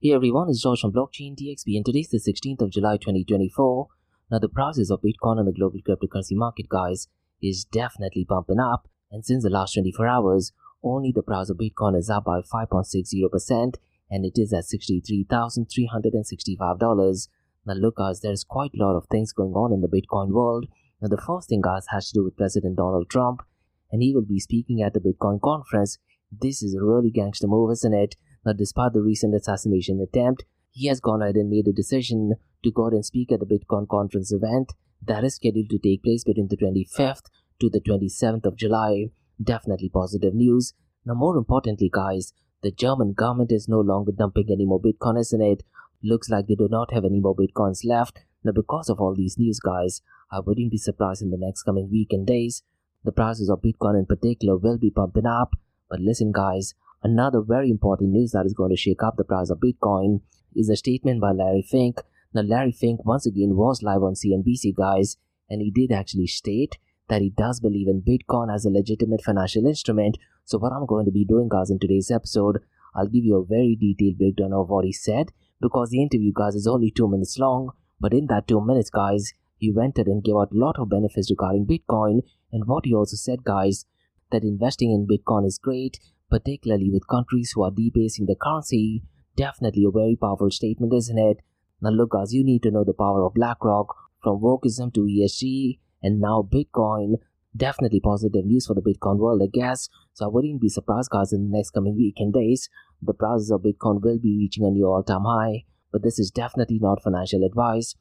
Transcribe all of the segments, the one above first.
Hey everyone, it's George from Blockchain DXB and today's the 16th of July 2024. Now the prices of Bitcoin on the global cryptocurrency market, guys, is definitely pumping up, and since the last 24 hours, only the price of Bitcoin is up by 5.60% and it is at $63,365. Now look guys, there's quite a lot of things going on in the Bitcoin world. Now the first thing guys has to do with President Donald Trump, and he will be speaking at the Bitcoin conference. This is a really gangster move, isn't it? Now, despite the recent assassination attempt, he has gone ahead and made a decision to go ahead and speak at the Bitcoin conference event that is scheduled to take place between the 25th to the 27th of July. Definitely positive news. Now, more importantly, guys, the German government is no longer dumping any more Bitcoin, isn't it? Looks like they do not have any more Bitcoins left. Now, because of all these news, guys, I wouldn't be surprised in the next coming week and days. The prices of Bitcoin in particular will be pumping up. But listen, guys, another very important news that is going to shake up the price of Bitcoin is a statement by Larry Fink. Now, Larry Fink once again was live on CNBC, guys, and he did actually state that he does believe in Bitcoin as a legitimate financial instrument. So what I'm going to be doing, guys, in today's episode, I'll give you a very detailed breakdown of what he said, because the interview, guys, is only 2 minutes long. But in that 2 minutes, guys, he went ahead and gave out a lot of benefits regarding Bitcoin, and what he also said, guys, that investing in Bitcoin is great, particularly with countries who are debasing the currency. Definitely a very powerful statement, isn't it? Now look guys, you need to know the power of BlackRock, from wokeism to ESG, and now Bitcoin. Definitely positive news for the Bitcoin world, I guess. So I wouldn't be surprised, guys, in the next coming week and days, the prices of Bitcoin will be reaching a new all-time high. But this is definitely not financial advice.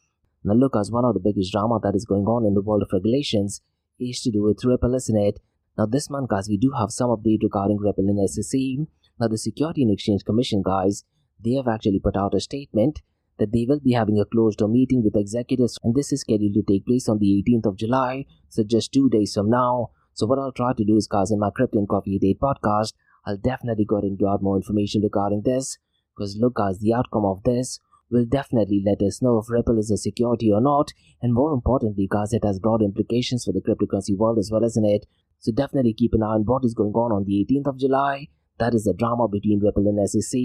Now look guys, one of the biggest drama that is going on in the world of regulations is to do with Ripple, isn't it? Now this month, guys, we do have some update regarding Ripple and SEC. Now the Security and Exchange Commission, guys, they have actually put out a statement that they will be having a closed-door meeting with executives, and this is scheduled to take place on the 18th of July, so just 2 days from now. So what I'll try to do is, guys, in my Crypto and Coffee Date podcast, I'll definitely go ahead and give out more information regarding this, because look guys, the outcome of this will definitely let us know if Ripple is a security or not, and more importantly, guys, it has broad implications for the cryptocurrency world as well, isn't it? So definitely keep an eye on what is going on the 18th of July. That is the drama between Ripple and SEC.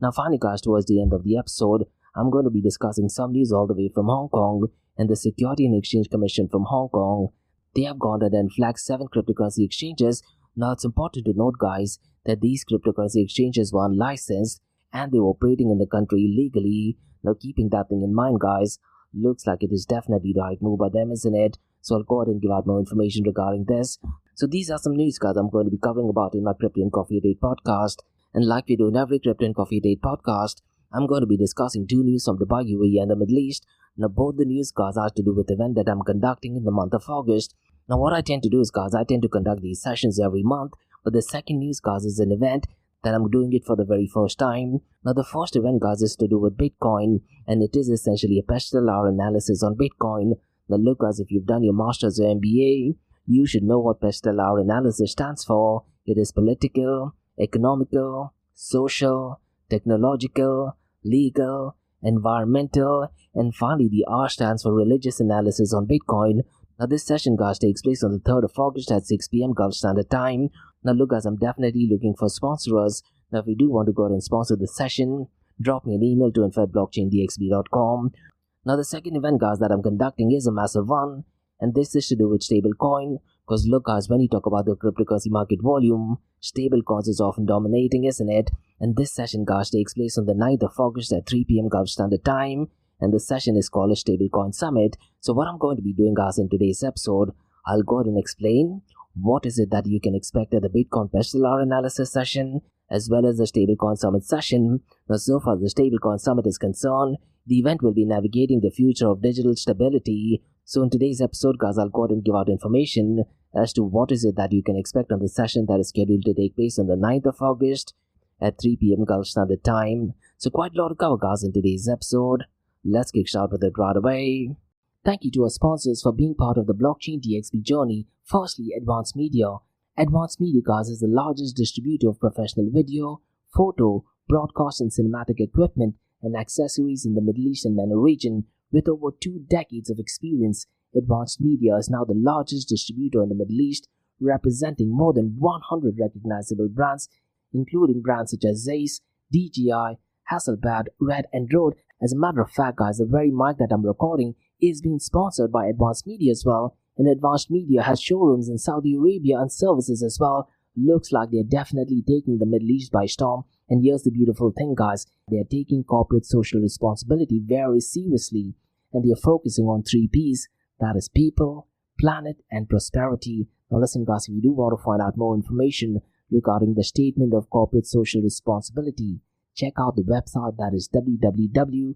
Now finally, guys, towards the end of the episode, I'm going to be discussing some news all the way from Hong Kong, and the Security and Exchange Commission from Hong Kong. They have gone ahead and flagged 7 cryptocurrency exchanges. Now it's important to note, guys, that these cryptocurrency exchanges were unlicensed and they were operating in the country illegally. Now keeping that thing in mind, guys, looks like it is definitely the right move by them, isn't it? So I'll go ahead and give out more information regarding this. So these are some news, guys, I'm going to be covering about in my Crypto and Coffee Date podcast. And like we do in every Crypto and Coffee Date podcast, I'm going to be discussing 2 news from Dubai, UAE and the Middle East. Now both the news, guys, are to do with the event that I'm conducting in the month of August. Now what I tend to do is, guys, I tend to conduct these sessions every month. But the second news, guys, is an event that I'm doing it for the very first time. Now the first event, guys, is to do with Bitcoin, and it is essentially a pestle hour analysis on Bitcoin. Now look, guys, if you've done your master's or MBA, you should know what pestle hour analysis stands for. It is political, economical, social, technological, legal, environmental, and finally the R stands for religious analysis on Bitcoin. Now this session, guys, takes place on the 3rd of August at 6 p.m. Gulf Standard Time. Now look, guys, I'm definitely looking for sponsors. Now if you do want to go ahead and sponsor the session, drop me an email to info@blockchaindxb.com. Now the second event, guys, that I'm conducting is a massive one, and this is to do with stablecoin. Because look, guys, when you talk about the cryptocurrency market volume, stablecoins is often dominating, isn't it? And this session, guys, takes place on the 9th of August at 3 p.m. Gulf Standard Time, and the session is called a Stablecoin Summit. So what I'm going to be doing, guys, in today's episode, I'll go ahead and explain what is it that you can expect at the Bitcoin pestle hour analysis session, as well as the Stablecoin Summit session. Now, so far as the Stablecoin Summit is concerned, the event will be navigating the future of digital stability. So in today's episode, guys, I'll go ahead and give out information as to what is it that you can expect on the session that is scheduled to take place on the 9th of August at 3 p.m. Gulf Standard Time. So quite a lot to cover, guys, in today's episode. Let's kick start with it right away. Thank you to our sponsors for being part of the Blockchain DXB journey. Firstly, Advanced Media. Advanced Media, guys, is the largest distributor of professional video, photo, broadcast and cinematic equipment and accessories in the Middle East and MENA region. With over 2 decades of experience, Advanced Media is now the largest distributor in the Middle East, representing more than 100 recognizable brands, including brands such as Zeiss, DJI, Hasselblad, Red and Road. As a matter of fact, guys, the very mic that I'm recording is being sponsored by Advanced Media as well. And Advanced Media has showrooms in Saudi Arabia and services as well. Looks like they're definitely taking the Middle East by storm. And here's the beautiful thing, guys. They're taking corporate social responsibility very seriously. And they're focusing on 3 Ps. That is people, planet, and prosperity. Now listen, guys, if you do want to find out more information regarding the Statement of Corporate Social Responsibility, check out the website, that is www.amt.tv.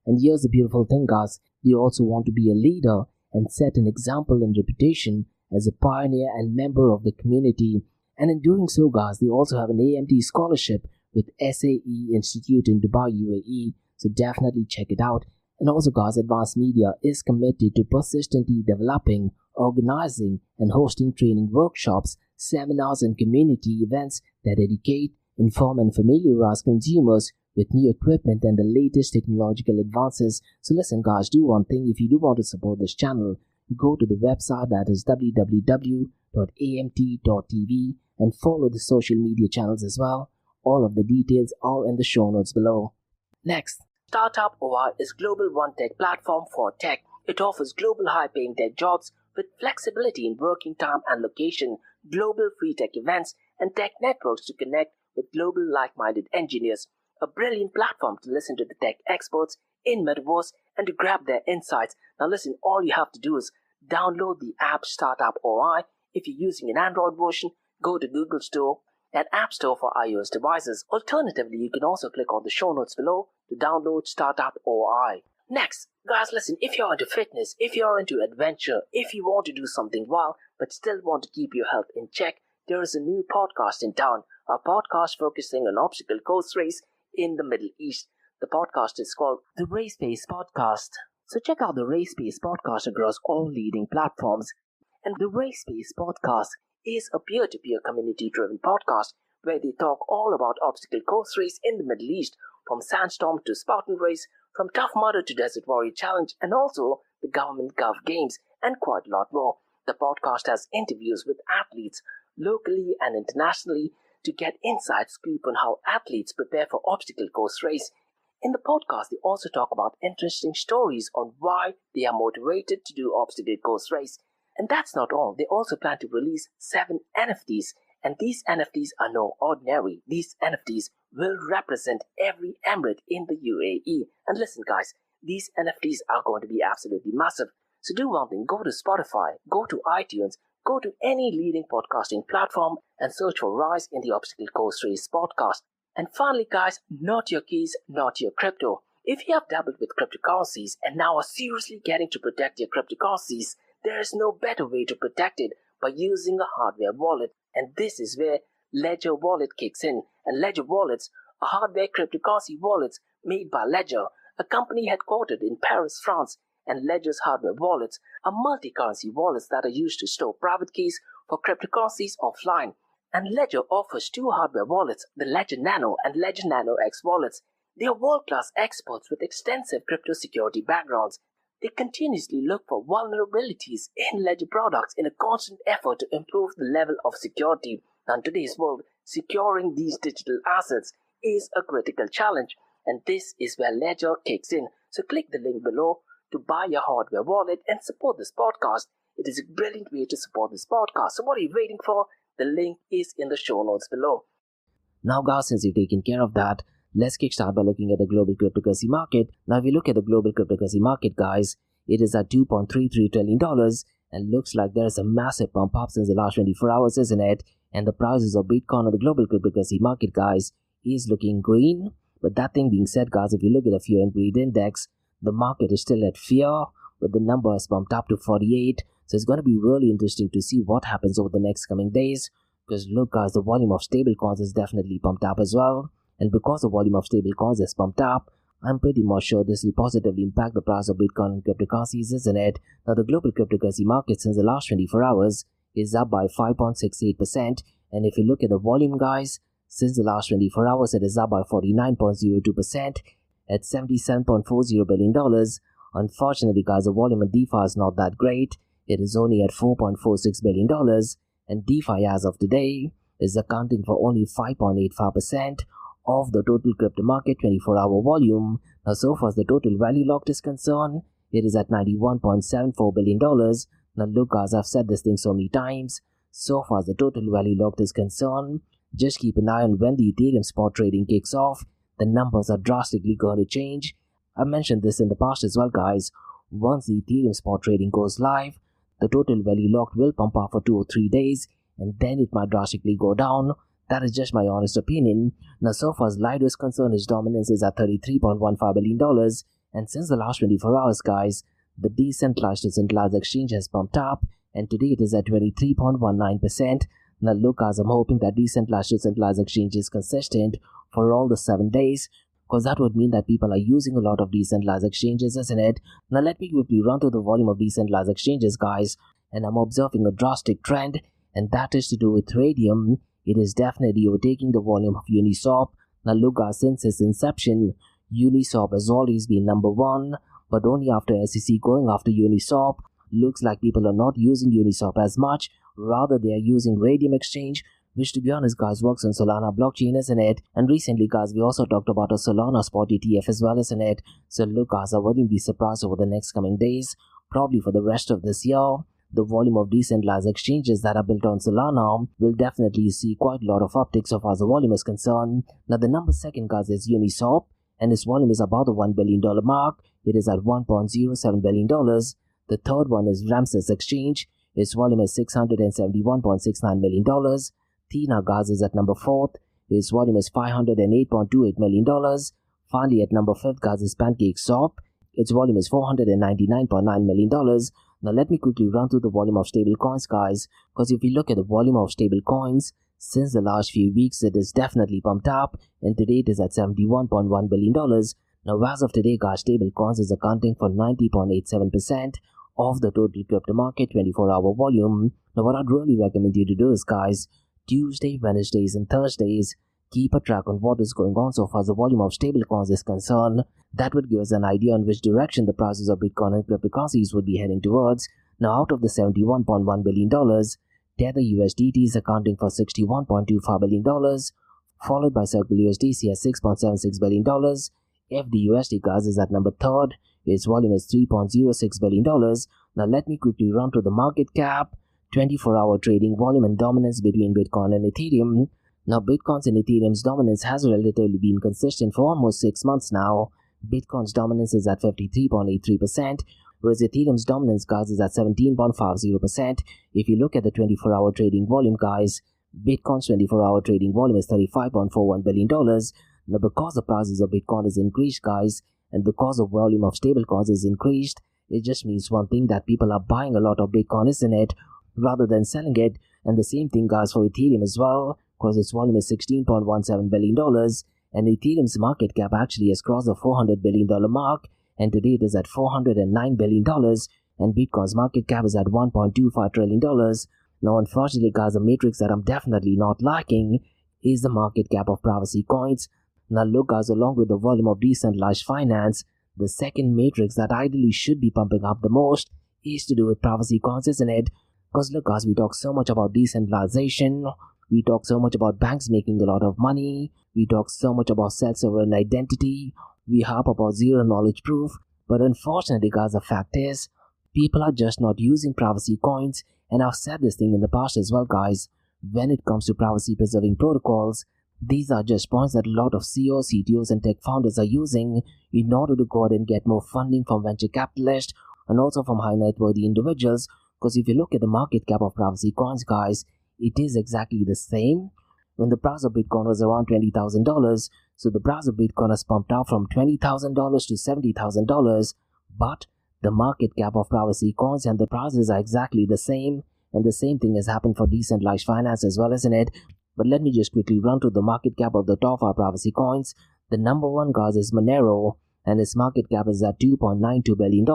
And here's the beautiful thing, guys. They also want to be a leader and set an example and reputation as a pioneer and member of the community. And in doing so, guys, they also have an AMT scholarship with SAE Institute in Dubai, UAE. So definitely check it out. And also, guys, Advanced Media is committed to persistently developing, organizing, and hosting training workshops, seminars, and community events that educate, inform, and familiarize consumers with new equipment and the latest technological advances. So listen, guys, do one thing. If you do want to support this channel, go to the website, that is www.amt.tv, and follow the social media channels as well. All of the details are in the show notes below. Next, Startup OI is global one-tech platform for tech. It offers global high-paying tech jobs with flexibility in working time and location, global free tech events, and tech networks to connect with global like-minded engineers. A brilliant platform to listen to the tech experts in Metaverse and to grab their insights. Now listen, all you have to do is download the app Startup OI. If you're using an Android version, go to Google Store and App Store for iOS devices. Alternatively, you can also click on the show notes below to download Startup OI. Next, guys, listen, if you're into fitness, if you're into adventure, if you want to do something wild but still want to keep your health in check, there is a new podcast in town, a podcast focusing on obstacle course race in the Middle East. The podcast is called the Race Pace Podcast. So check out the Race Pace Podcast across all leading platforms. And the Race Pace Podcast is a peer-to-peer community-driven podcast where they talk all about obstacle course race in the Middle East, from Sandstorm to Spartan Race, from Tough Mudder to Desert Warrior Challenge, and also the Government Gov Games, and quite a lot more. The podcast has interviews with athletes locally and internationally to get inside scoop on how athletes prepare for obstacle course race. In the podcast, they also talk about interesting stories on why they are motivated to do obstacle course race. And that's not all. They also plan to release 7 NFTs. And these NFTs are no ordinary. These NFTs will represent every emirate in the UAE. And listen, guys, these NFTs are going to be absolutely massive. So do one thing. Go to Spotify, go to iTunes, go to any leading podcasting platform and search for Rise in the Obstacle Course Race podcast. And finally, guys, not your keys, not your crypto. If you have dabbled with cryptocurrencies and now are seriously getting to protect your cryptocurrencies, there is no better way to protect it by using a hardware wallet. And this is where Ledger Wallet kicks in. And Ledger Wallets are hardware cryptocurrency wallets made by Ledger, a company headquartered in Paris, France. And Ledger's hardware wallets are multi-currency wallets that are used to store private keys for cryptocurrencies offline. And Ledger offers 2 hardware wallets, the Ledger Nano and Ledger Nano X wallets. They are world-class experts with extensive crypto security backgrounds. They continuously look for vulnerabilities in Ledger products in a constant effort to improve the level of security. Now, in today's world, securing these digital assets is a critical challenge, and this is where Ledger kicks in. So click the link below to buy your hardware wallet and support this podcast. It is a brilliant way to support this podcast. So what are you waiting for? The link is in the show notes below. Now, guys, since you've taken care of that, let's kickstart by looking at the global cryptocurrency market. Now, if you look at the global cryptocurrency market, guys, it is at $2.33 trillion and looks like there's a massive pump up since the last 24 hours, isn't it? And the prices of Bitcoin on the global cryptocurrency market, guys, is looking green. But that thing being said, guys, if you look at the fear and greed index, the market is still at fear, but the number has pumped up to 48. So it's going to be really interesting to see what happens over the next coming days. Because look, guys, the volume of stable coins is definitely pumped up as well. And because the volume of stable coins is pumped up, I'm pretty much sure this will positively impact the price of Bitcoin and cryptocurrencies, isn't it? Now, the global cryptocurrency market since the last 24 hours is up by 5.68%. And if you look at the volume, guys, since the last 24 hours, it is up by 49.02% at $77.40 billion. Unfortunately, guys, the volume of DeFi is not that great. It is only at $4.46 billion. And DeFi as of today is accounting for only 5.85% of the total crypto market 24-hour volume. Now, so far as the total value locked is concerned, it is at $91.74 billion. Now, look, guys, I've said this thing so many times. So far as the total value locked is concerned, just keep an eye on when the Ethereum spot trading kicks off. The numbers are drastically going to change. I mentioned this in the past as well, guys. Once the Ethereum spot trading goes live, the total value locked will pump up for 2 or 3 days, and then it might drastically go down. That is just my honest opinion. Now, so far as Lido is concerned, its dominance is at $33.15 billion. And since the last 24 hours, guys, the decentralized to centralized exchange has pumped up, and today it is at 23.19%. Now, look, guys, I'm hoping that decentralized to centralized exchange is consistent for all the 7 days, because that would mean that people are using a lot of decentralized exchanges, isn't it? Now, let me quickly run through the volume of decentralized exchanges, guys, and I'm observing a drastic trend, and that is to do with Ethereum. It is definitely overtaking the volume of Uniswap. Now, look, guys, since its inception, Uniswap has always been number one, but only after SEC going after Uniswap, looks like people are not using Uniswap as much. Rather, they are using Radium Exchange, which, to be honest, guys, works on Solana blockchain, isn't it? And recently, guys, we also talked about a Solana spot ETF as well, isn't it? So look, guys, I wouldn't be surprised over the next coming days, probably for the rest of this year, the volume of decentralized exchanges that are built on Solana will definitely see quite a lot of uptick so far as the volume is concerned. Now, the number second, guys, is Uniswap, and its volume is about the $1 billion mark. It is at $1.07 billion. The third one is Ramses Exchange. Its volume is $671.69 million. Tina, guys, is at number 4th. Its volume is $508.28 million. Finally, at number 5th, guys, is PancakeSwap. Its volume is $499.9 million. Now, let me quickly run through the volume of stable coins, guys, because if you look at the volume of stable coins, since the last few weeks, it is definitely pumped up, and today it is at $71.1 billion. Now, as of today, guys, stable coins is accounting for 90.87% of the total crypto market 24-hour volume. Now, what I'd really recommend you to do is, guys, Tuesday, Wednesdays, and Thursdays, keep a track on what is going on so far as the volume of stable coins is concerned. That would give us an idea on which direction the prices of Bitcoin and cryptocurrencies would be heading towards. Now, out of the $71.1 billion, Tether USDT is accounting for $61.25 billion, followed by Circle USDC at $6.76 billion. FDUSD, guys, is at number 3rd. Its volume is $3.06 billion. Now, let me quickly run through the market cap, 24-hour trading volume, and dominance between Bitcoin and Ethereum. Now, Bitcoin's and Ethereum's dominance has relatively been consistent for almost 6 months now. Bitcoin's dominance is at 53.83%, whereas Ethereum's dominance, guys, is at 17.50%. If you look at the 24-hour trading volume, guys, Bitcoin's 24-hour trading volume is $35.41 billion. Now, because the prices of Bitcoin is increased, guys, and because the volume of stablecoins is increased, it just means one thing, that people are buying a lot of Bitcoin, isn't it, rather than selling it. And the same thing, guys, for Ethereum as well, because its volume is $16.17 billion, and Ethereum's market cap actually has crossed the $400 billion mark, and today it is at $409 billion, and Bitcoin's market cap is at $1.25 trillion. Now, unfortunately, guys, the matrix that I'm definitely not liking is the market cap of privacy coins. Now, look, guys, along with the volume of decentralized finance, the second matrix that ideally should be pumping up the most is to do with privacy coins, isn't it? Because look, guys, we talk so much about decentralization, we talk so much about banks making a lot of money, we talk so much about self-sovereign identity, we harp about zero knowledge proof, but unfortunately, guys, the fact is, people are just not using privacy coins, and I've said this thing in the past as well, guys. When it comes to privacy preserving protocols, these are just points that a lot of CEOs, CTOs, and tech founders are using in order to go out and get more funding from venture capitalists and also from high net worthy individuals. Because if you look at the market cap of privacy coins, guys, it is exactly the same. When the price of Bitcoin was around $20,000, so the price of Bitcoin has pumped up from $20,000 to $70,000, but the market cap of privacy coins and the prices are exactly the same, and the same thing has happened for decentralized finance as well, isn't it? But let me just quickly run through the market cap of the top 5 privacy coins. The number 1, guys, is Monero, and its market cap is at $2.92 billion.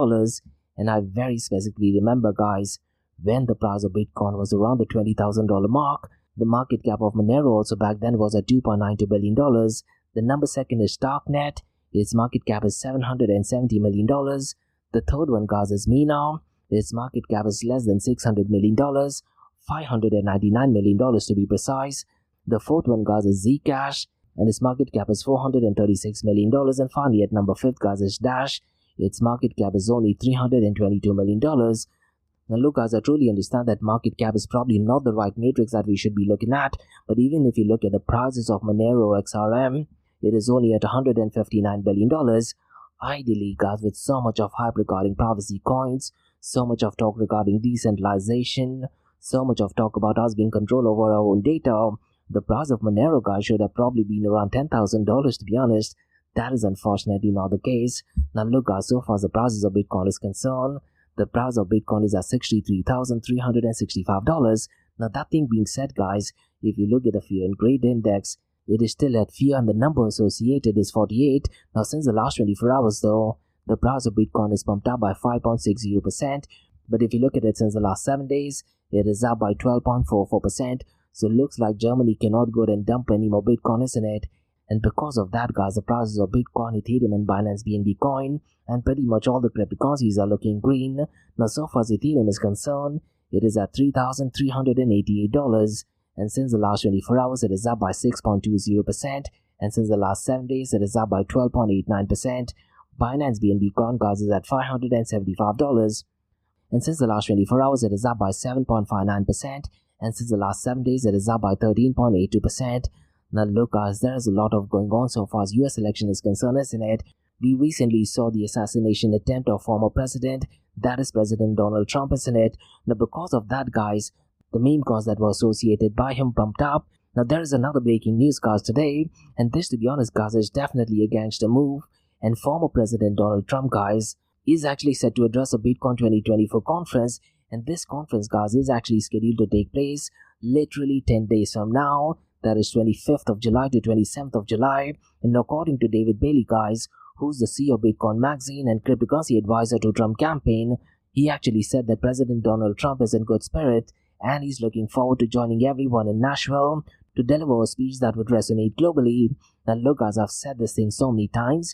And I very specifically remember, guys, when the price of Bitcoin was around the $20,000 mark, the market cap of Monero also back then was at $2.92 billion. The number 2nd is Starknet. Its market cap is $770 million. The third one, guys, is Mina. Its market cap is less than $600 million. $599 million to be precise. The fourth one, guys, is Zcash, and its market cap is $436 million. And finally, at number 5, guys, is Dash. Its market cap is only $322 million. Now look, guys, I truly understand that market cap is probably not the right matrix that we should be looking at, but even if you look at the prices of Monero XRM, it is only at $159 billion. Ideally, guys, with so much of hype regarding privacy coins, so much of talk regarding decentralization, so much of talk about us being control over our own data, the price of Monero, guys, should have probably been around $10,000, to be honest. That is unfortunately not the case. Now look, guys, so far as the prices of Bitcoin is concerned, the price of Bitcoin is at $63,365. Now that thing being said, guys, if you look at the fear and greed index, it is still at fear and the number associated is 48. Now since the last 24 hours though, the price of Bitcoin is pumped up by 5.60%. But if you look at it since the last 7 days, it is up by 12.44%. So it looks like Germany cannot go and dump any more Bitcoin, isn't it? And because of that, guys, the prices of Bitcoin, Ethereum, and Binance BNB coin, and pretty much all the cryptocurrencies are looking green. Now, so far as Ethereum is concerned, it is at $3,388. And since the last 24 hours, it is up by 6.20%. And since the last 7 days, it is up by 12.89%. Binance BNB coin, guys, is at $575. And since the last 24 hours, it is up by 7.59%. And since the last 7 days, it is up by 13.82%. Now look, guys, there is a lot of going on so far as US election is concerned, isn't it? We recently saw the assassination attempt of former president, that is President Donald Trump, isn't it? Now because of that, guys, the meme coins that were associated by him pumped up. Now there is another breaking news, guys, today, and this, to be honest, guys, is definitely a gangster move. And former President Donald Trump, guys, is actually set to address a Bitcoin 2024 conference, and this conference, guys, is actually scheduled to take place literally 10 days from now. That is 25th of July to 27th of July. And according to David Bailey, guys, who's the CEO of Bitcoin Magazine and cryptocurrency advisor to Trump campaign, he actually said that President Donald Trump is in good spirit and he's looking forward to joining everyone in Nashville to deliver a speech that would resonate globally. Now look, guys, I've said this thing so many times.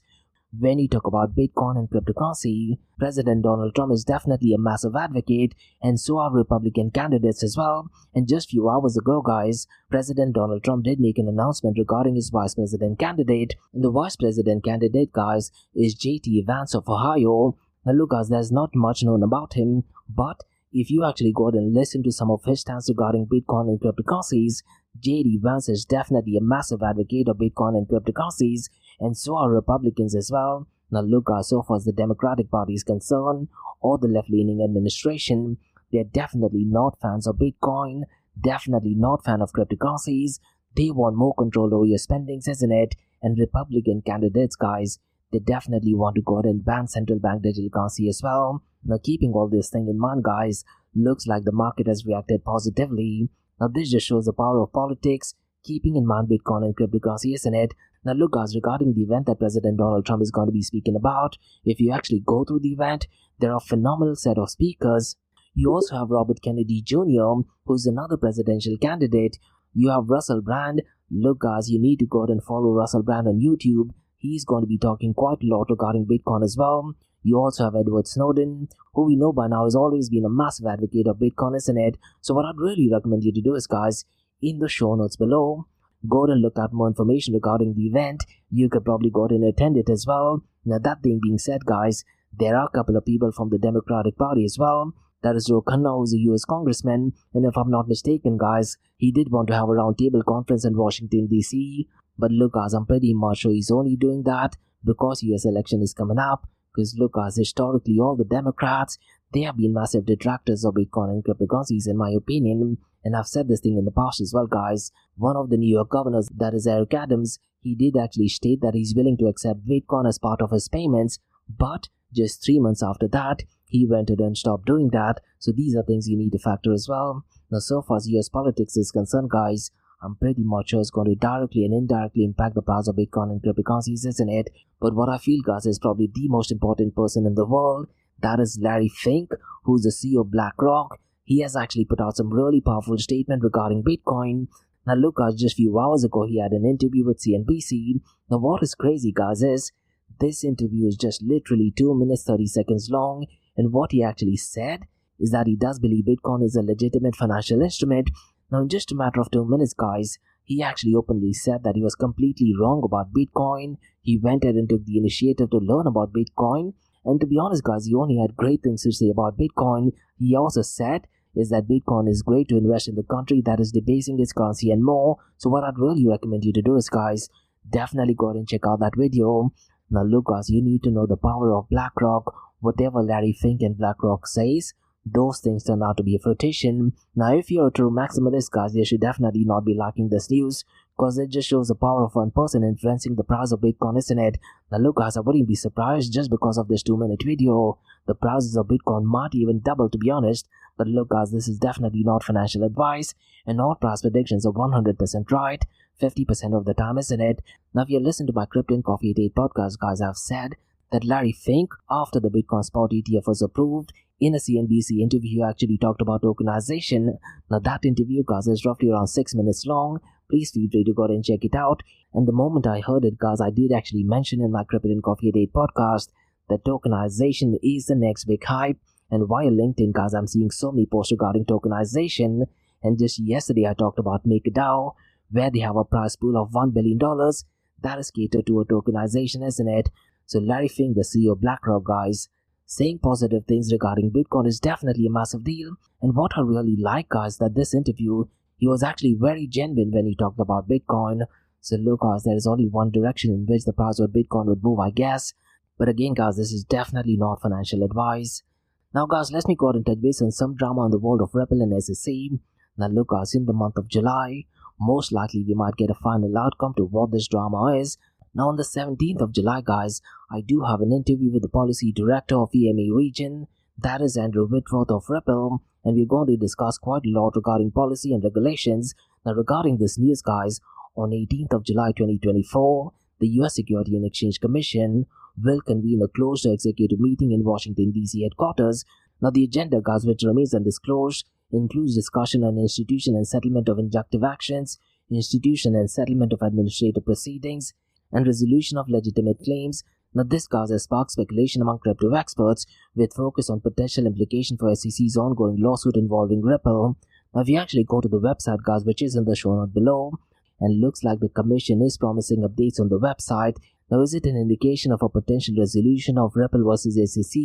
When you talk about Bitcoin and cryptocurrency, President Donald Trump is definitely a massive advocate, and so are Republican candidates as well. And just few hours ago, guys, President Donald Trump did make an announcement regarding his vice president candidate. And the vice president candidate, guys, is J.D. Vance of Ohio. Now look, guys, there's not much known about him, but if you actually go out and listen to some of his stance regarding Bitcoin and cryptocurrencies, J.D. Vance is definitely a massive advocate of Bitcoin and cryptocurrencies, and so are Republicans as well. Now look, guys, so far as the Democratic Party is concerned, or the left-leaning administration, they're definitely not fans of Bitcoin, definitely not fan of cryptocurrencies. They want more control over your spendings, isn't it? And Republican candidates, guys, they definitely want to go ahead and ban central bank digital currency as well. Now keeping all this thing in mind, guys, looks like the market has reacted positively. Now this just shows the power of politics, keeping in mind Bitcoin and cryptocurrency, isn't it? Now look, guys, regarding the event that President Donald Trump is going to be speaking about, if you actually go through the event, there are a phenomenal set of speakers. You also have Robert Kennedy Jr., who's another presidential candidate. You have Russell Brand. Look, guys, you need to go ahead and follow Russell Brand on YouTube. He's going to be talking quite a lot regarding Bitcoin as well. You also have Edward Snowden, who we know by now has always been a massive advocate of Bitcoin, isn't it? So what I'd really recommend you to do is, guys, in the show notes below, go ahead and look at more information regarding the event. You could probably go ahead and attend it as well. Now that thing being said, guys, there are a couple of people from the Democratic Party as well. That is Ro Khanna, who's a US congressman, and if I'm not mistaken, guys, he did want to have a roundtable conference in Washington D.C. But look, guys, I'm pretty much sure he's only doing that because US election is coming up. Because look, guys, historically all the Democrats, they have been massive detractors of Bitcoin and cryptocurrencies in my opinion. And I've said this thing in the past as well, guys. One of the New York governors, that is Eric Adams, he did actually state that he's willing to accept Bitcoin as part of his payments. But just 3 months after that, he went ahead and stopped doing that. So these are things you need to factor as well. Now, so far as US politics is concerned, guys, I'm pretty much sure it's going to directly and indirectly impact the price of Bitcoin and cryptocurrencies, isn't it? But what I feel, guys, is probably the most important person in the world. That is Larry Fink, who's the CEO of BlackRock. He has actually put out some really powerful statement regarding Bitcoin. Now look, guys, just a few hours ago, he had an interview with CNBC. Now what is crazy, guys, is this interview is just literally 2 minutes 30 seconds long. And what he actually said is that he does believe Bitcoin is a legitimate financial instrument. Now in just a matter of 2 minutes, guys, he actually openly said that he was completely wrong about Bitcoin. He went ahead and took the initiative to learn about Bitcoin. And to be honest, guys, he only had great things to say about Bitcoin. He also said is that Bitcoin is great to invest in the country that is debasing its currency and more. So what I'd really recommend you to do is, guys, definitely go ahead and check out that video. Now look, guys, you need to know the power of BlackRock. Whatever Larry Fink and BlackRock says, those things turn out to be a flirtation. Now if you're a true maximalist, guys, you should definitely not be liking this news, because it just shows the power of one person influencing the price of Bitcoin, isn't it? Now look, guys, I wouldn't be surprised just because of this 2-minute video. The prices of Bitcoin might even double, to be honest. But look, guys, this is definitely not financial advice, and all price predictions are 100% right 50% of the time, isn't it? Now if you listen to my Crypto and Coffee at 8 podcast, guys, I've said that Larry Fink, after the Bitcoin spot ETF was approved, in a CNBC interview, he actually talked about tokenization. Now that interview, guys, is roughly around 6 minutes long. Please feel free to go and check it out. And the moment I heard it, guys, I did actually mention in my Crypto and Coffee at 8 podcast that tokenization is the next big hype. And via LinkedIn, guys, I'm seeing so many posts regarding tokenization. And just yesterday, I talked about MakerDAO, where they have a prize pool of $1 billion that is catered to a tokenization, isn't it? So Larry Fink, the CEO of BlackRock, guys, saying positive things regarding Bitcoin is definitely a massive deal. And what I really like, guys, that this interview, he was actually very genuine when he talked about Bitcoin. So look, guys, there is only one direction in which the price of Bitcoin would move, I guess. But again, guys, this is definitely not financial advice. Now, guys, let me go ahead and touch base on some drama in the world of Ripple and SEC. Now, look, guys, in the month of July, most likely we might get a final outcome to what this drama is. Now, on the 17th of July, guys, I do have an interview with the policy director of EMA region, that is Andrew Whitworth of Ripple, and we're going to discuss quite a lot regarding policy and regulations. Now, regarding this news, guys, on 18th of July 2024, the US Security and Exchange Commission will convene a closed executive meeting in Washington D.C. headquarters. Now, the agenda, guys, which remains undisclosed, includes discussion on institution and settlement of injunctive actions, institution and settlement of administrative proceedings, and resolution of legitimate claims. Now, this, guys, has sparked speculation among crypto experts with focus on potential implication for SEC's ongoing lawsuit involving Ripple. Now, if you actually go to the website, guys, which is in the show note below, and looks like the commission is promising updates on the website. Now, is it an indication of a potential resolution of Ripple versus SEC?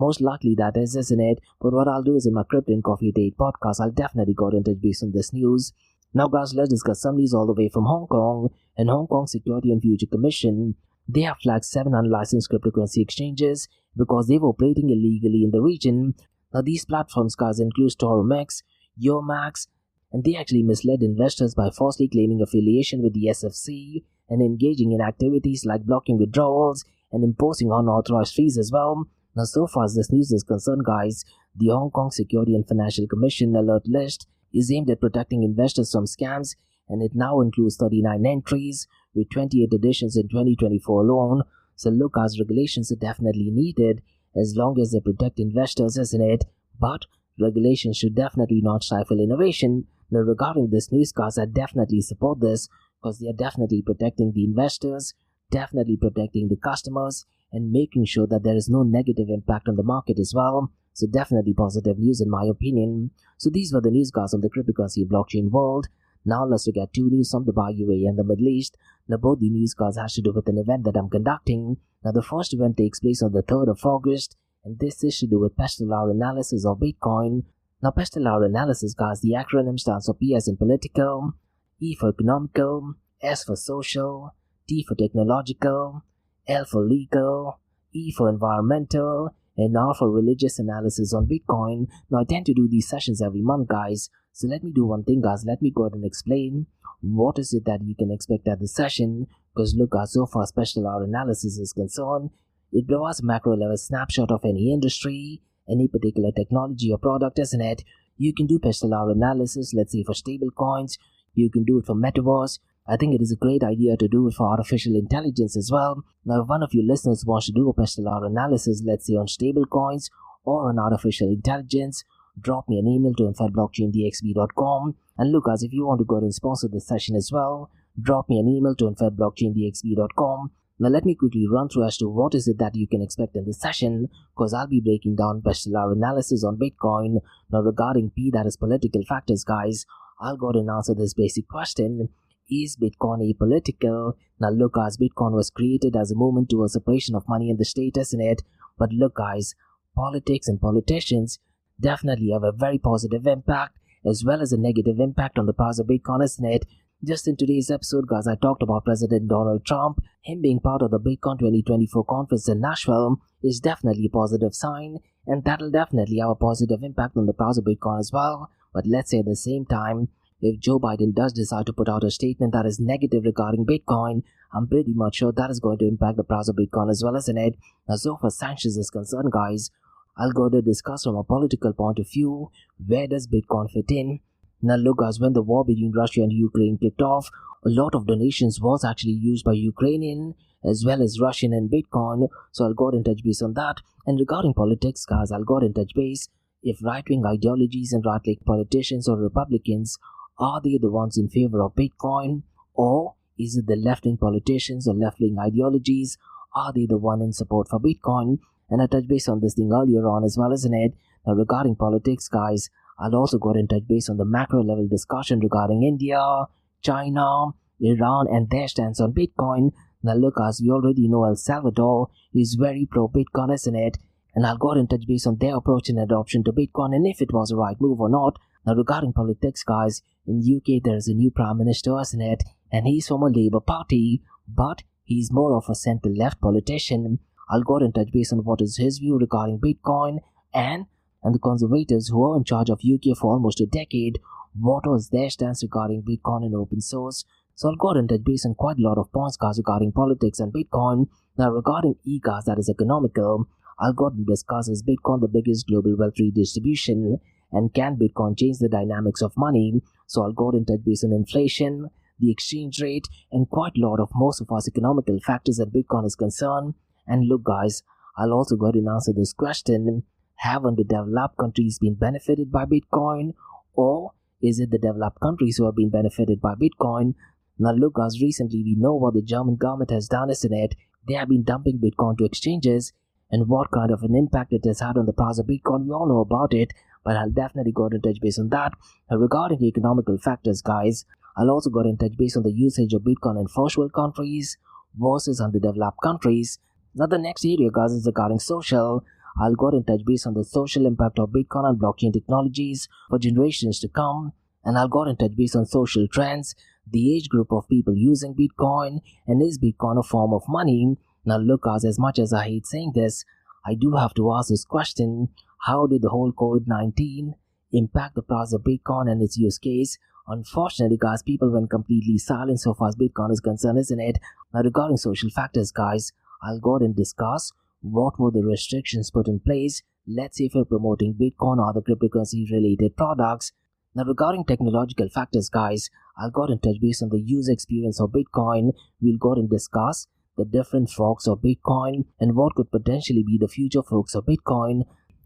Most likely that is, isn't it? But what I'll do is in my Crypto and Coffee at 8 podcast, I'll definitely go and touch base on this news. Now, guys, let's discuss some news all the way from Hong Kong. And Hong Kong Security and Future Commission, they have flagged 7 unlicensed cryptocurrency exchanges because they were operating illegally in the region. Now, these platforms, guys, include StormX, Yomax, and they actually misled investors by falsely claiming affiliation with the SFC and engaging in activities like blocking withdrawals and imposing unauthorized fees as well. Now, so far as this news is concerned, guys, the Hong Kong Security and Financial Commission alert list is aimed at protecting investors from scams, and it now includes 39 entries with 28 additions in 2024 alone. So look, guys, regulations are definitely needed as long as they protect investors, isn't it? But regulations should definitely not stifle innovation. Now, regarding this news, guys, I definitely support this because they are definitely protecting the investors, definitely protecting the customers, and making sure that there is no negative impact on the market as well. So definitely positive news in my opinion. So these were the news, guys, on the cryptocurrency blockchain world. Now let's look at 2 news from Dubai, UAE and the Middle East. Now both the news, guys, has to do with an event that I'm conducting. Now the first event takes place on the 3rd of August, and this is to do with pestle hour analysis of Bitcoin. Now, pestle hour analysis, guys, the acronym stands for P as in political, E for economical, S for social, T for technological, L for legal, E for environmental, and R for religious analysis on Bitcoin. Now, I tend to do these sessions every month, guys. So let me do one thing, guys. Let me go ahead and explain what is it that you can expect at the session. Because look, guys, so far as pestle hour analysis is concerned, it provides a macro level snapshot of any industry, any particular technology or product, isn't it? You can do pestle hour analysis, let's say for stable coins. You can do it for metaverse. I think it is a great idea to do it for artificial intelligence as well. Now, if one of you listeners wants to do a pestle hour analysis, let's say on stable coins or on artificial intelligence, drop me an email to info@blockchaindxb.com. And look, guys, if you want to go ahead and sponsor this session as well, drop me an email to info@blockchaindxb.com. Now let me quickly run through as to what is it that you can expect in this session, because I'll be breaking down pestle hour analysis on Bitcoin. Now regarding P, that is political factors, guys, I'll go ahead and answer this basic question. Is Bitcoin apolitical? Now look guys, Bitcoin was created as a movement towards separation of money and the state, isn't it? But look guys, politics and politicians definitely have a very positive impact as well as a negative impact on the price of Bitcoin, isn't it? Just in today's episode, guys, I talked about President Donald Trump. Him being part of the Bitcoin 2024 conference in Nashville is definitely a positive sign, and that'll definitely have a positive impact on the price of Bitcoin as well. But let's say at the same time, if Joe Biden does decide to put out a statement that is negative regarding Bitcoin, I'm pretty much sure that is going to impact the price of Bitcoin as well, isn't it? Now, so far sanctions is concerned, guys, I'll go to discuss from a political point of view, where does Bitcoin fit in? Now look guys, when the war between Russia and Ukraine kicked off, a lot of donations was actually used by Ukrainian as well as Russian in Bitcoin, so I'll go and touch base on that. And regarding politics, guys, I'll go and touch base if right-wing ideologies and right-wing politicians or Republicans, are they the ones in favor of Bitcoin, or is it the left-wing politicians or left-wing ideologies, are they the one in support for Bitcoin? And I touched base on this thing earlier on as well, isn't it? Now regarding politics, guys, I'll also go and touch base on the macro level discussion regarding India, China, Iran and their stance on Bitcoin. Now look, as we already know, El Salvador is very pro-Bitcoin, isn't it? And I'll go and touch base on their approach and adoption to Bitcoin and if it was a right move or not. Now regarding politics, guys, in UK there is a new Prime Minister, isn't it? And he's from a Labour Party, but he's more of a centre-left politician. I'll go and touch base on what is his view regarding Bitcoin and the Conservatives who are in charge of UK for almost a decade, what was their stance regarding Bitcoin and open source. So I'll go and touch base on quite a lot of points, guys, regarding politics and Bitcoin. Now regarding E-gas, that is economical, I'll go and discuss is Bitcoin the biggest global wealth redistribution, and can Bitcoin change the dynamics of money? So I'll go and touch base on inflation, the exchange rate, and quite a lot of most of us economical factors that Bitcoin is concerned. And look guys, I'll also go ahead and answer this question. Have underdeveloped countries been benefited by Bitcoin, or is it the developed countries who have been benefited by Bitcoin? Now look guys, recently we know what the German government has done, isn't it? They have been dumping Bitcoin to exchanges, and what kind of an impact it has had on the price of Bitcoin, we all know about it, but I'll definitely go ahead and touch base on that. And regarding the economical factors, guys, I'll also go ahead and touch base on the usage of Bitcoin in first world countries versus underdeveloped countries. Now the next area, guys, is regarding social. I'll go ahead and touch base on the social impact of Bitcoin and blockchain technologies for generations to come. And I'll go ahead and touch base on social trends, the age group of people using Bitcoin, and is Bitcoin a form of money? Now look guys, as much as I hate saying this, I do have to ask this question. How did the whole COVID-19 impact the price of Bitcoin and its use case? Unfortunately, guys, people went completely silent so far as Bitcoin is concerned, isn't it? Now regarding social factors, guys, I'll go ahead and discuss what were the restrictions put in place, let's say for promoting Bitcoin or other cryptocurrency related products. Now regarding technological factors, guys, I'll go ahead and touch base on the user experience of Bitcoin. We'll go ahead and discuss the different forks of Bitcoin and what could potentially be the future forks of Bitcoin.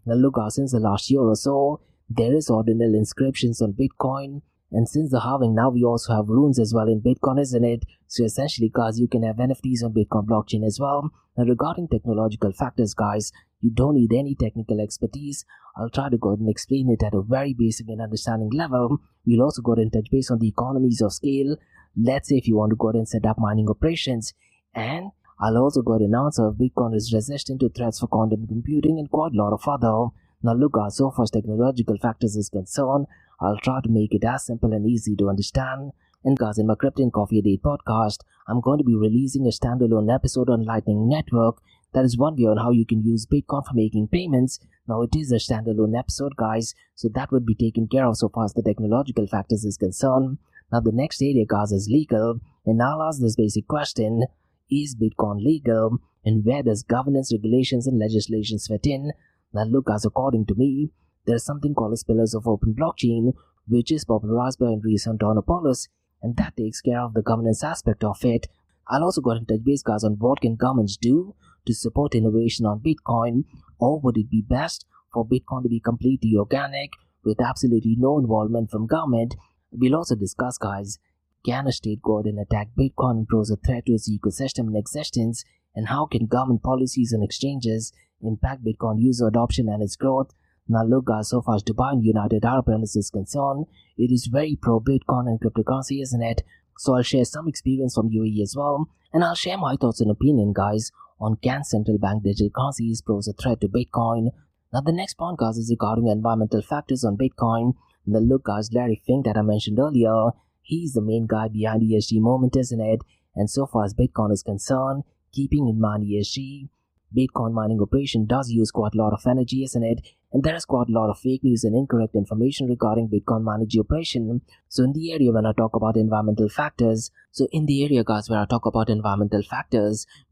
Now look guys, since the last year or so, there is ordinal inscriptions on Bitcoin, and since the halving, now we also have runes as well in Bitcoin, isn't it? So essentially, guys, you can have NFTs on Bitcoin blockchain as well. Now regarding technological factors, guys, you don't need any technical expertise. I'll try to go ahead and explain it at a very basic and understanding level. We'll also go ahead and touch base on the economies of scale. Let's say if you want to go ahead and set up mining operations, and I'll also go ahead and answer if Bitcoin is resistant to threats for quantum computing and quite a lot of other. Now look guys, so far as technological factors is concerned, I'll try to make it as simple and easy to understand. And guys, in my Crypto and Coffee a Day podcast, I'm going to be releasing a standalone episode on Lightning Network. That is one way on how you can use Bitcoin for making payments. Now it is a standalone episode, guys, so that would be taken care of so far as the technological factors is concerned. Now the next area, guys, is legal, and I'll ask this basic question. Is Bitcoin legal, and where does governance, regulations and legislations fit in? Now look guys, according to me, there is something called as Pillars of Open Blockchain, which is popularized by Andreas Antonopoulos, and that takes care of the governance aspect of it. I'll also go ahead and touch base, guys, on what can governments do to support innovation on Bitcoin, or would it be best for Bitcoin to be completely organic with absolutely no involvement from government? We'll also discuss, guys, can a state go ahead and attack Bitcoin and pose a threat to its ecosystem and existence, and how can government policies and exchanges impact Bitcoin user adoption and its growth? Now look guys, so far as Dubai and United Arab Emirates is concerned, it is very pro-Bitcoin and cryptocurrency, isn't it? So I'll share some experience from UAE as well, and I'll share my thoughts and opinion, guys, on can central bank digital currencies pose a threat to Bitcoin. Now the next podcast is regarding environmental factors on Bitcoin. Now look, guys, Larry Fink that I mentioned earlier, he's the main guy behind ESG movement, isn't it? And so far as Bitcoin is concerned, keeping in mind ESG, Bitcoin mining operation does use quite a lot of energy, isn't it? And there is quite a lot of fake news and incorrect information regarding Bitcoin mining operation. So in the area when I talk about environmental factors,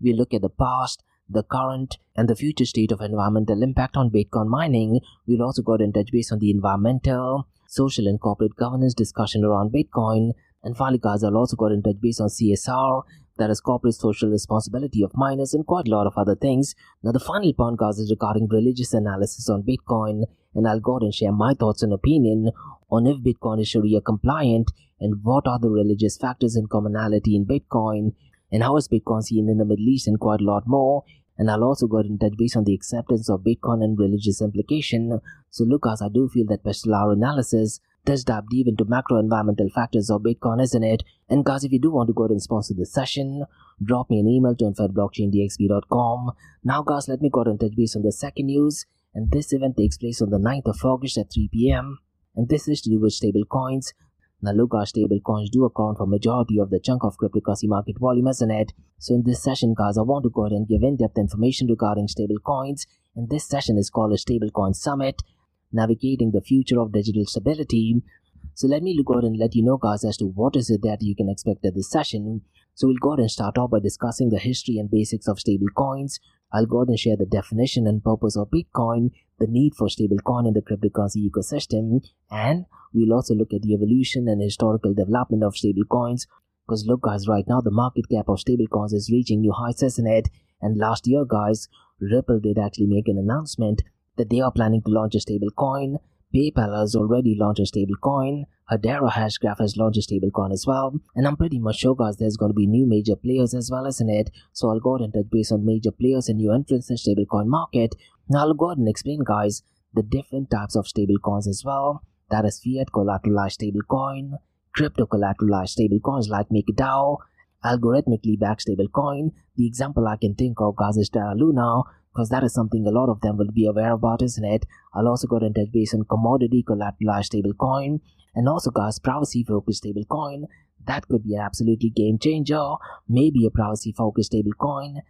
we look at the past, the current, and the future state of environmental impact on Bitcoin mining. We'll also go in touch base on the environmental, social, and corporate governance discussion around Bitcoin. And finally, guys, I'll also go in touch base on CSR, that is corporate social responsibility of miners, and quite a lot of other things. Now the final podcast is regarding religious analysis on Bitcoin, and I'll go ahead and share my thoughts and opinion on if Bitcoin is Sharia compliant and what are the religious factors and commonality in Bitcoin and how is Bitcoin seen in the Middle East and quite a lot more. And I'll also go ahead and touch base on the acceptance of Bitcoin and religious implication. So look, guys, I do feel that our analysis does dive deep into macro environmental factors of Bitcoin, isn't it? And guys, if you do want to go ahead and sponsor this session, drop me an email to info@blockchaindxb.com. Now guys, let me go ahead and touch base on the second news. And this event takes place on the 9th of August at 3 p.m. And this is to do with stable coins. Now look, our stable coins do account for majority of the chunk of cryptocurrency market volume, isn't it? So in this session, guys, I want to go ahead and give in-depth information regarding stable coins. And this session is called a Stablecoin Summit, Navigating the Future of Digital Stability. So let me go ahead and let you know, guys, as to what is it that you can expect at this session. So we'll go ahead and start off by discussing the history and basics of stable coins. I'll go ahead and share the definition and purpose of Bitcoin, the need for stablecoin in the cryptocurrency ecosystem, and we'll also look at the evolution and historical development of stablecoins. Because look, guys, right now the market cap of stablecoins is reaching new heights, isn't it? And last year, guys, Ripple did actually make an announcement that they are planning to launch a stablecoin. PayPal has already launched a stablecoin. Hedera Hashgraph has launched a stablecoin as well. And I'm pretty much sure, guys, there's going to be new major players as well, isn't it? So I'll go ahead and touch base on major players and new entrants in stablecoin market. Now I'll go ahead and explain, guys, the different types of stablecoins as well. That is fiat collateralized stablecoin, crypto collateralized stablecoins like MakerDAO, algorithmically backed stablecoin. The example I can think of, guys, is Terra Luna, because that is something a lot of them will be aware about, isn't it? I'll also go ahead and touch base on commodity collateralized stablecoin, and also, guys, privacy focused stablecoin. That could be an absolutely game changer. Maybe a privacy focused stablecoin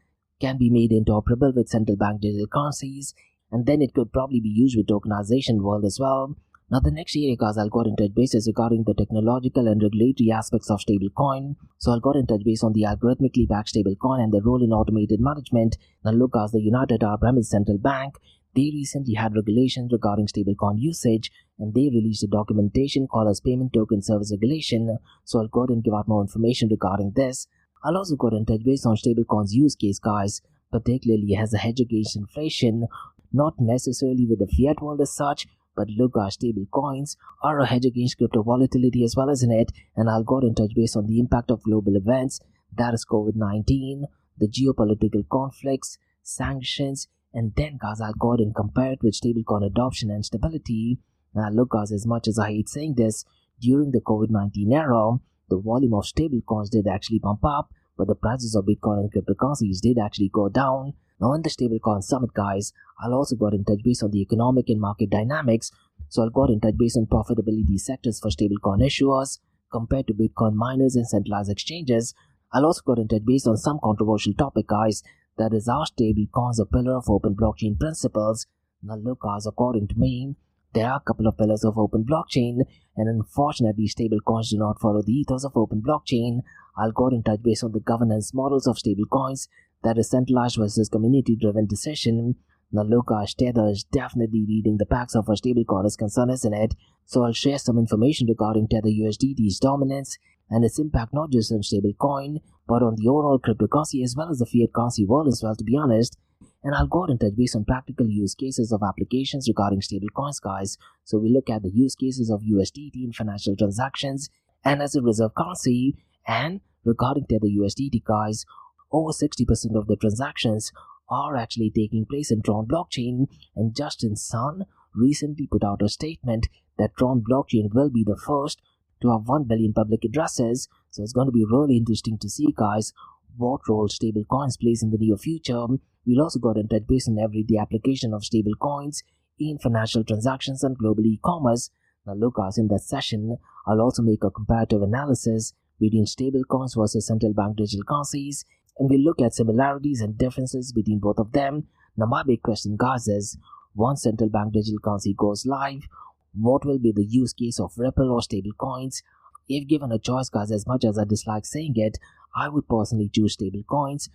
can be made interoperable with central bank digital currencies, and then it could probably be used with tokenization world as well. Now the next area, guys, I'll go ahead and touch base is regarding the technological and regulatory aspects of stablecoin. So I'll go ahead and touch base on the algorithmically backed stablecoin and the role in automated management. Now look, guys, the United Arab Emirates Central Bank, they recently had regulations regarding stablecoin usage, and they released a documentation called as Payment Token Service Regulation. So I'll go ahead and give out more information regarding this. I'll also go ahead and touch base on stablecoins use case, guys, particularly as a hedge against inflation, not necessarily with the fiat world as such, but look, our stable coins are a hedge against crypto volatility as well, isn't it? And I'll go ahead and touch base on the impact of global events, that is COVID-19, the geopolitical conflicts, sanctions, and then, guys, I'll go ahead and compare it with stablecoin adoption and stability. Now look, guys, as much as I hate saying this, during the COVID-19 era, the volume of stablecoins did actually pump up, but the prices of Bitcoin and cryptocurrencies did actually go down. Now in the Stablecoin Summit, guys, I'll also go ahead and touch base on the economic and market dynamics. So I'll go ahead and touch base on profitability sectors for stablecoin issuers compared to Bitcoin miners and centralized exchanges. I'll also go ahead and touch base on some controversial topic, guys, that is, are stablecoins a pillar of open blockchain principles? Now look, guys, according to me, there are a couple of pillars of open blockchain, and unfortunately stablecoins do not follow the ethos of open blockchain. I'll go ahead and touch base on the governance models of stablecoins, that is centralized versus community-driven decision. Now look, guys, Tether is definitely leading the packs of our stablecoin is concerned, isn't it? So I'll share some information regarding Tether USDT's dominance and its impact not just on stablecoin, but on the overall cryptocurrency as well as the fiat currency world as well, to be honest. And I'll go ahead and touch base on practical use cases of applications regarding stablecoins, guys. So we look at the use cases of USDT in financial transactions and as a reserve currency. And regarding Tether USDT, guys, over 60% of the transactions are actually taking place in Tron blockchain, and Justin Sun recently put out a statement that Tron blockchain will be the first to have 1 billion public addresses. So it's going to be really interesting to see, guys, what role stablecoins plays in the near future. We'll also go and touch base on everyday application of stablecoins in financial transactions and global e-commerce. Now look, guys, in that session, I'll also make a comparative analysis between stablecoins versus central bank digital currencies, and we'll look at similarities and differences between both of them. Now my big question, guys, is once central bank digital currency goes live, what will be the use case of Ripple or stablecoins? If given a choice, guys, as much as I dislike saying it, I would personally choose stablecoins.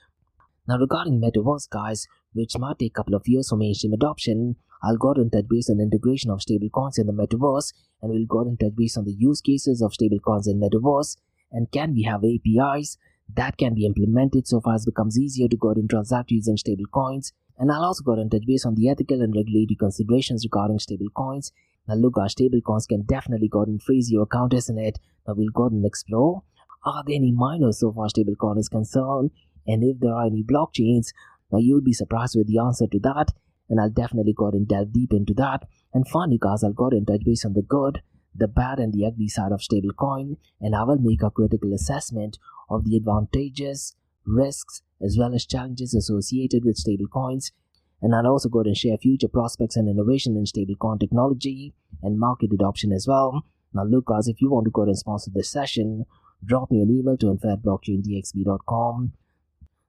Now regarding metaverse, guys, which might take a couple of years for mainstream adoption, I'll go and touch base on integration of stablecoins in the metaverse, and we'll go and touch base on the use cases of stablecoins in metaverse, and can we have APIs that can be implemented so far as it becomes easier to go and transact using stablecoins. And I'll also go and touch base on the ethical and regulatory considerations regarding stablecoins. Now look, our stablecoins can definitely go and freeze your account, isn't it? Now we'll go and explore, are there any miners so far stablecoin is concerned? And if there are any blockchains, now you'll be surprised with the answer to that. And I'll definitely go and delve deep into that. And finally, guys, I'll go and touch base on the good, the bad, and the ugly side of stablecoin. And I will make a critical assessment of the advantages, risks, as well as challenges associated with stablecoins. And I'll also go and share future prospects and innovation in stablecoin technology and market adoption as well. Now look, guys, if you want to go and sponsor this session, drop me an email to info@blockchaindxb.com.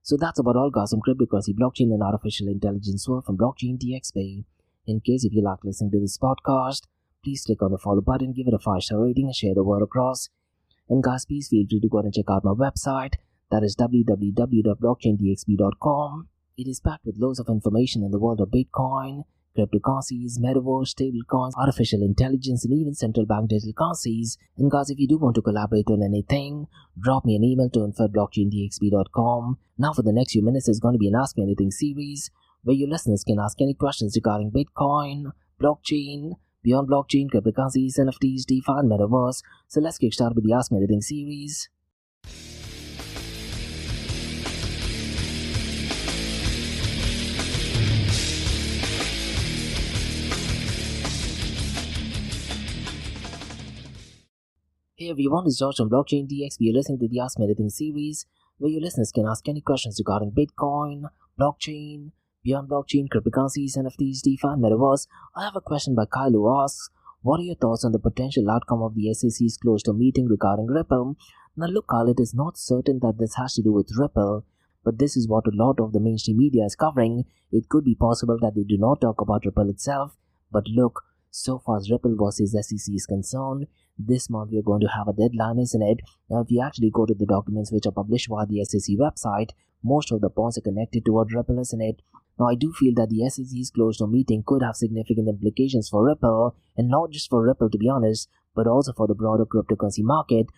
So that's about all, guys, on cryptocurrency, blockchain, and artificial intelligence world from Blockchain DXB. In case if you like listening to this podcast, please click on the follow button, give it a 5-star rating, and share the word across. And guys, please feel free to go and check out my website, that is www.blockchaindxb.com. It is packed with loads of information in the world of Bitcoin, cryptocurrencies, metaverse, stablecoins, artificial intelligence, and even central bank digital currencies. And guys, if you do want to collaborate on anything, drop me an email to info@blockchaindxb.com. Now for the next few minutes, there's going to be an Ask Me Anything series, where your listeners can ask any questions regarding Bitcoin, blockchain, beyond blockchain, cryptocurrencies, NFTs, DeFi, and metaverse. So let's get started with the Ask Me Anything series. Hey everyone, it's George from Blockchain DXB. You're listening to the Ask Me Anything series, where your listeners can ask any questions regarding Bitcoin, blockchain, beyond blockchain, cryptocurrencies, NFTs, DeFi, and metaverse. I have a question by Kyle who asks, what are your thoughts on the potential outcome of the SEC's closed-door meeting regarding Ripple? Now look, Kyle, it is not certain that this has to do with Ripple, but this is what a lot of the mainstream media is covering. It could be possible that they do not talk about Ripple itself, but look, so far as Ripple versus SEC is concerned, this month we are going to have a deadline, isn't it? Now if you actually go to the documents which are published via the SEC website, most of the points are connected toward Ripple, isn't it? Now I do feel that the SEC's closed-door meeting could have significant implications for Ripple, and not just for Ripple to be honest, but also for the broader cryptocurrency market.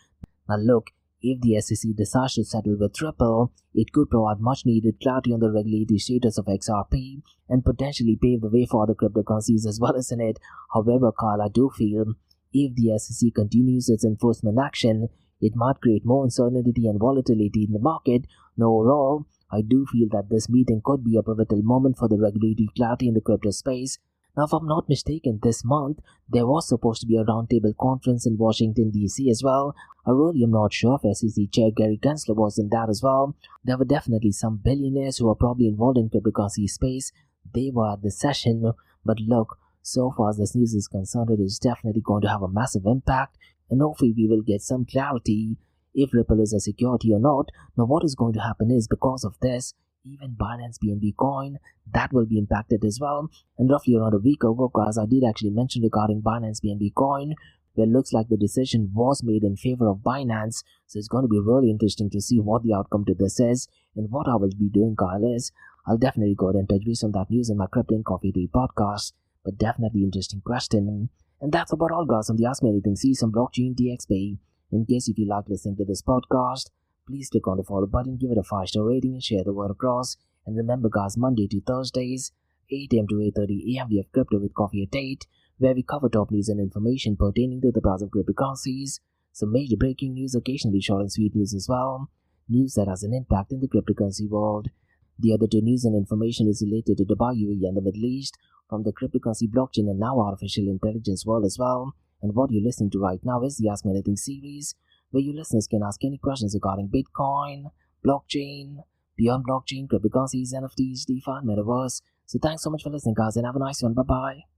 Now look, if the SEC decides to settle with Ripple, it could provide much needed clarity on the regulatory status of XRP and potentially pave the way for other cryptocurrencies as well, isn't it? However, Kyle, I do feel if the SEC continues its enforcement action, it might create more uncertainty and volatility in the market. Now overall, I do feel that this meeting could be a pivotal moment for the regulatory clarity in the crypto space. Now, if I'm not mistaken, this month, there was supposed to be a roundtable conference in Washington D.C. as well. I really am not sure if SEC Chair Gary Gensler was in that as well. There were definitely some billionaires who are probably involved in cryptocurrency space. They were at the session, but look, so far as this news is concerned, it is definitely going to have a massive impact, and hopefully we will get some clarity if Ripple is a security or not. Now what is going to happen is, because of this, even Binance BNB coin, that will be impacted as well. And roughly around a week ago, guys, I did actually mention regarding Binance BNB coin, where it looks like the decision was made in favor of Binance. So it's going to be really interesting to see what the outcome to this is. And what I will be doing, Kyle, is I'll definitely go ahead and touch base on that news in my Crypto and Coffee Day podcast. But definitely interesting question. And that's about all, guys, on the Ask Me Anything series on Blockchain DXB. In case if you like listening to this podcast, please click on the follow button, give it a 5-star rating, and share the word across. And remember, guys, Monday to Thursdays, 8 a.m. to 8:30 a.m. we have Crypto with Coffee at 8, where we cover top news and information pertaining to the price of cryptocurrencies, some major breaking news, occasionally short and sweet news as well, news that has an impact in the cryptocurrency world. The other two news and information is related to Dubai, UAE, and the Middle East, from the cryptocurrency, blockchain, and now artificial intelligence world as well. And what you're listening to right now is the Ask Me Anything series, where you listeners can ask any questions regarding Bitcoin, blockchain, beyond blockchain, cryptocurrencies, NFTs, DeFi, Metaverse. So thanks so much for listening, guys, and have a nice one. Bye-bye.